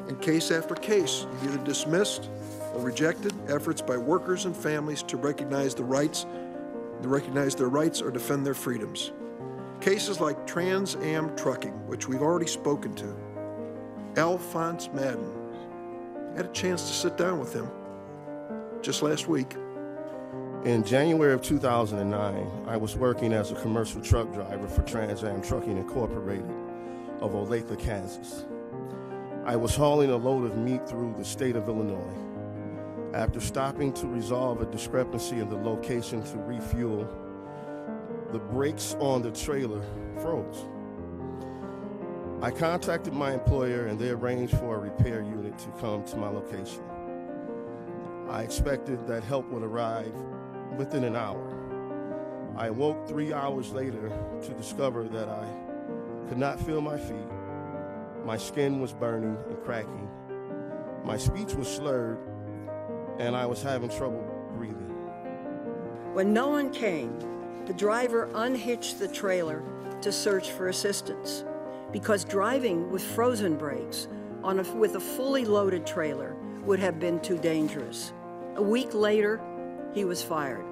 In case after case, you've either dismissed or rejected efforts by workers and families to recognize their rights or defend their freedoms. Cases like Trans Am Trucking, which we've already spoken to. Alphonse Maddin. I had a chance to sit down with him just last week. In January of 2009, I was working as a commercial truck driver for Trans Am Trucking Incorporated of Olathe, Kansas. I was hauling a load of meat through the state of Illinois. After stopping to resolve a discrepancy in the location to refuel, the brakes on the trailer froze. I contacted my employer and they arranged for a repair unit to come to my location. I expected that help would arrive within an hour. I awoke 3 hours later to discover that I could not feel my feet. My skin was burning and cracking. My speech was slurred, and I was having trouble breathing. When no one came, the driver unhitched the trailer to search for assistance, because driving with frozen brakes with a fully loaded trailer would have been too dangerous. A week later, he was fired.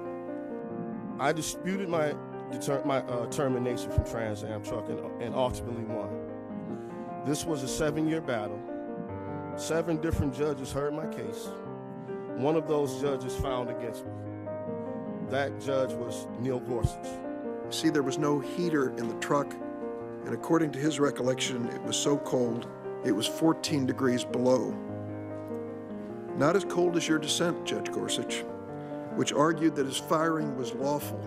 I disputed my termination from Trans Am Trucking and ultimately won. This was a 7-year battle. 7 different judges heard my case. One of those judges found against me. That judge was Gorsuch. See, there was no heater in the truck, and according to his recollection, it was so cold, it was 14 degrees below. Not as cold as your dissent, Judge Gorsuch, which argued that his firing was lawful.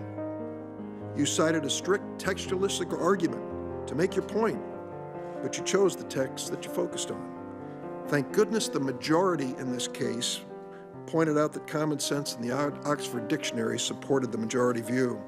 You cited a strict textualistic argument to make your point, but you chose the text that you focused on. Thank goodness the majority in this case pointed out that common sense in the Oxford Dictionary supported the majority view.